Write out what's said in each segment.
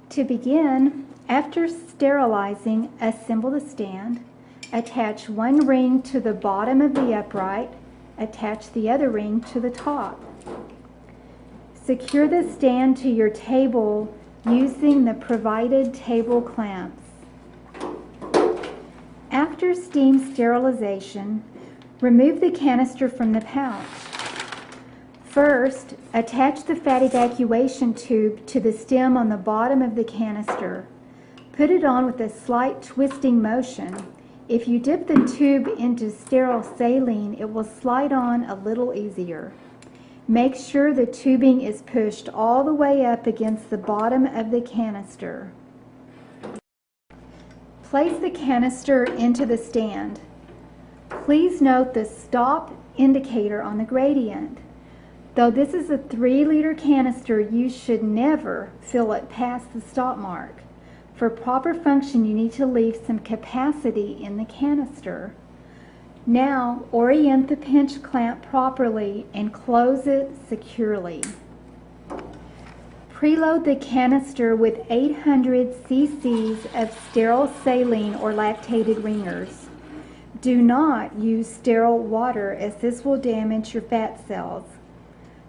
To begin, after sterilizing, assemble the stand. Attach one ring to the bottom of the upright. Attach the other ring to the top. Secure the stand to your table using the provided table clamps. After steam sterilization, remove the canister from the pouch. First, attach the fat evacuation tube to the stem on the bottom of the canister. Put it on with a slight twisting motion. If you dip the tube into sterile saline, it will slide on a little easier. Make sure the tubing is pushed all the way up against the bottom of the canister. Place the canister into the stand. Please note the stop indicator on the gradient. Though this is a 3-liter canister, you should never fill it past the stop mark. For proper function, you need to leave some capacity in the canister. Now, orient the pinch clamp properly and close it securely. Preload the canister with 800 cc's of sterile saline or lactated ringers. Do not use sterile water, as this will damage your fat cells.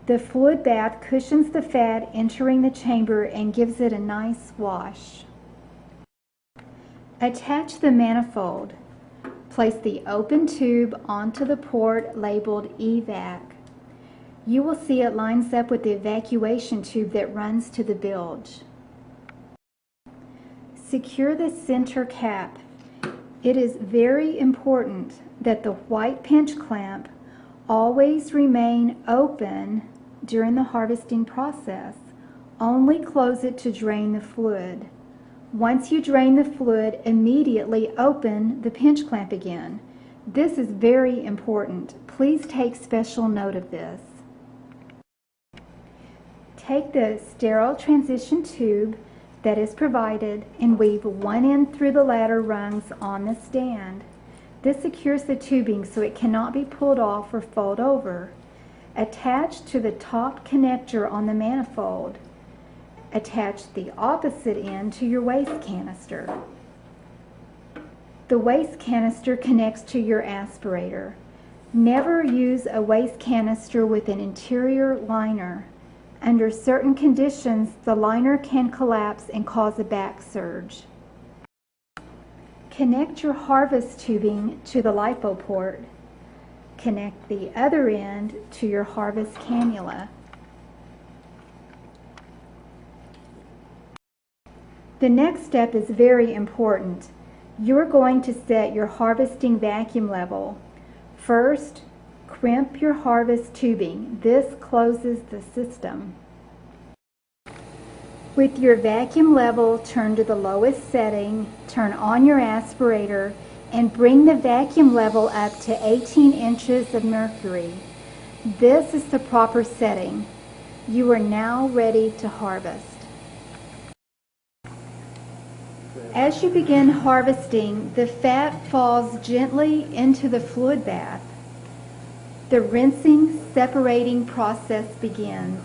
The fluid bath cushions the fat entering the chamber and gives it a nice wash. Attach the manifold. Place the open tube onto the port labeled EVAC. You will see it lines up with the evacuation tube that runs to the bilge. Secure the center cap. It is very important that the white pinch clamp always remain open during the harvesting process. Only close it to drain the fluid. Once you drain the fluid, immediately open the pinch clamp again. This is very important. Please take special note of this. Take the sterile transition tube that is provided and weave one end through the ladder rungs on the stand. This secures the tubing so it cannot be pulled off or fold over. Attach to the top connector on the manifold. Attach the opposite end to your waste canister. The waste canister connects to your aspirator. Never use a waste canister with an interior liner. Under certain conditions, the liner can collapse and cause a back surge. Connect your harvest tubing to the LiPo port. Connect the other end to your harvest cannula. The next step is very important. You're going to set your harvesting vacuum level. First, crimp your harvest tubing. This closes the system. With your vacuum level turned to the lowest setting, turn on your aspirator and bring the vacuum level up to 18 inches of mercury. This is the proper setting. You are now ready to harvest. As you begin harvesting, the fat falls gently into the fluid bath. The rinsing, separating process begins.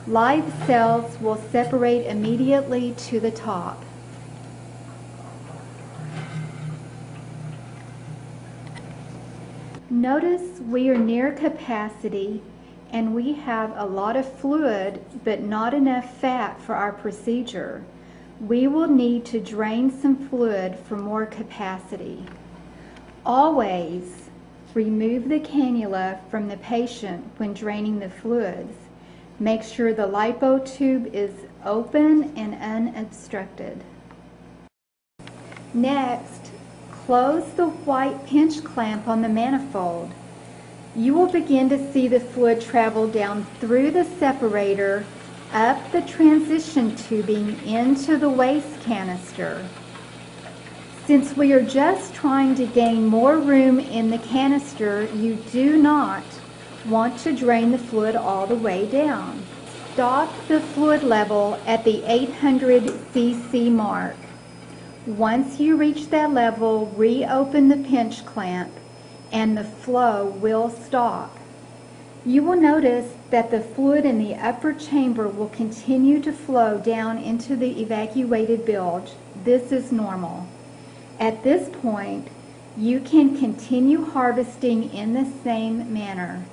Live cells will separate immediately to the top. Notice we are near capacity and we have a lot of fluid but not enough fat for our procedure. We will need to drain some fluid for more capacity. Always remove the cannula from the patient when draining the fluids. Make sure the LiPo tube is open and unobstructed. Next, close the white pinch clamp on the manifold. You will begin to see the fluid travel down through the separator, up the transition tubing into the waste canister. Since we are just trying to gain more room in the canister, you do not want to drain the fluid all the way down. Stop the fluid level at the 800 cc mark. Once you reach that level, reopen the pinch clamp and the flow will stop. You will notice that the fluid in the upper chamber will continue to flow down into the evacuated bilge. This is normal. At this point, you can continue harvesting in the same manner.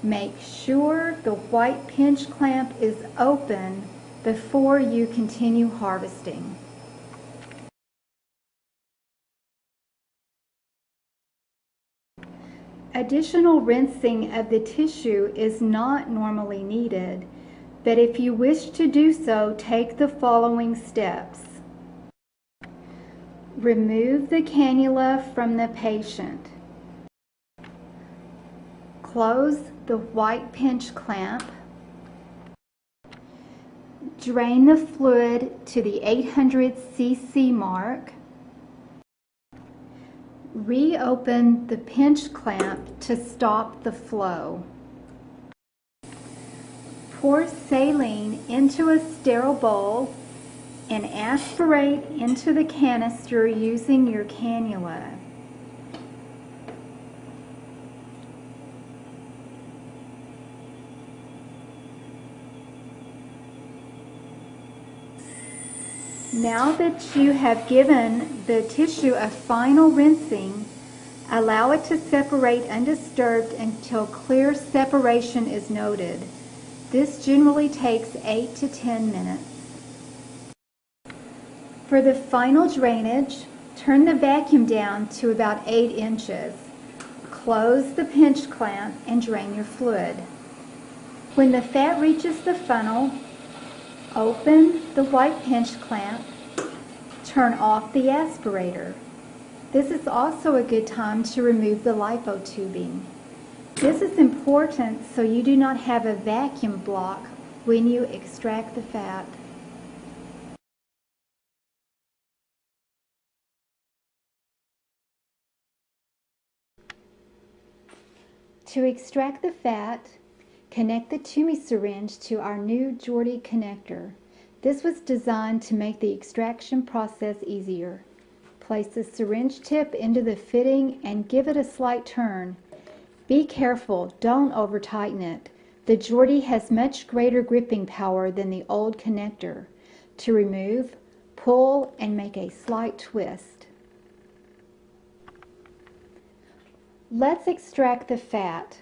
Make sure the white pinch clamp is open before you continue harvesting. Additional rinsing of the tissue is not normally needed, but if you wish to do so, take the following steps. Remove the cannula from the patient. Close the white pinch clamp. Drain the fluid to the 800 cc mark. Reopen the pinch clamp to stop the flow. Pour saline into a sterile bowl and aspirate into the canister using your cannula. Now that you have given the tissue a final rinsing, allow it to separate undisturbed until clear separation is noted. This generally takes 8 to 10 minutes. For the final drainage, turn the vacuum down to about 8 inches. Close the pinch clamp and drain your fluid. When the fat reaches the funnel, open the white pinch clamp, turn off the aspirator. This is also a good time to remove the lipotubing. This is important so you do not have a vacuum block when you extract the fat. To extract the fat, connect the Toomey syringe to our new Jordy connector. This was designed to make the extraction process easier. Place the syringe tip into the fitting and give it a slight turn. Be careful, don't over tighten it. The Jordy has much greater gripping power than the old connector. To remove, pull and make a slight twist. Let's extract the fat.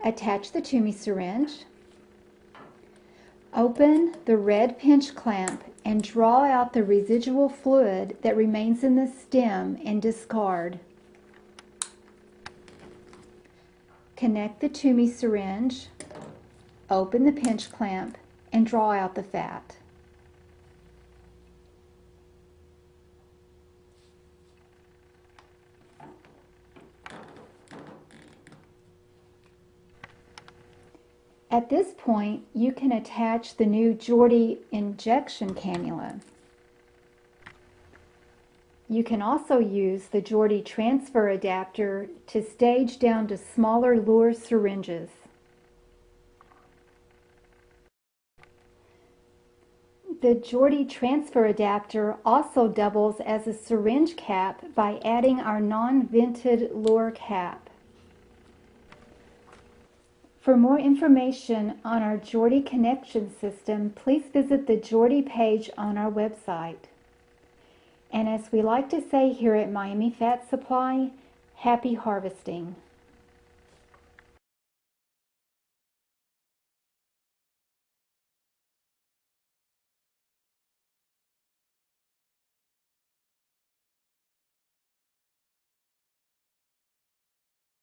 Attach the Toomey syringe. Open the red pinch clamp and draw out the residual fluid that remains in the stem and discard. Connect the Toomey syringe, open the pinch clamp, and draw out the fat. At this point, you can attach the new Jordy injection cannula. You can also use the Jordy transfer adapter to stage down to smaller Luer syringes. The Jordy transfer adapter also doubles as a syringe cap by adding our non-vented Luer cap. For more information on our Jordy connection system, please visit the Jordy page on our website. And as we like to say here at Miami Fat Supply, happy harvesting.